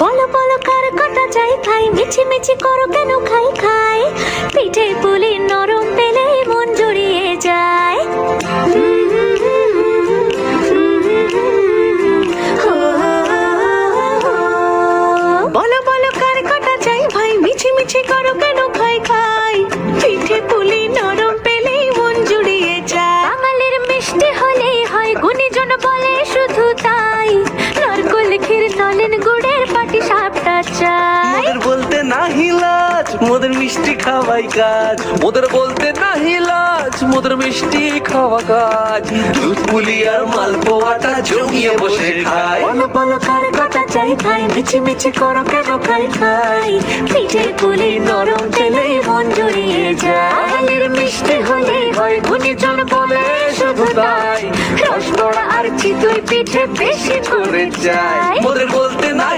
বলো বলো কার কটা চাই খাই, মিছি মিছি করো কেন খাই খাই, পিঠে পুলি নরম পেলে মন জড়িয়ে যায়। বলো বলো কার কটা চাই ভাই, মিছি মিছি করো কেন খাই খাই, পিঠে পুলি নরম পেলে মন জুড়িয়ে যায়। বাঙালির মিষ্টি হলেই হয়, গুণীজন বলে শুধু তাই, নারকোল ক্ষীর নলেন গুড়ের পাটি সাপটা চাই। মোদের বলতে নাহি লাজ, মোদের মিষ্টি খাওয়াই কাজ। মোদের বলতে নাহি লাজ, মোদের মিষ্টি খাওয়া কাজ। দুধ পুলি আর মালপোয়াটা জমিয়ে বসে খায়। বলো বলো কার কটা চাই খাই, মিছি মিছি করো কেন খাই খাই, পিঠে পুলি নরম পেলে মন জড়িয়ে যায়। বাঙালির মিষ্টি হলেই হয়, গুণীজন বলে শুধু তাই, রসবড়া আর চিতই পিঠে বেশি করে যায়। মোদের বলতে না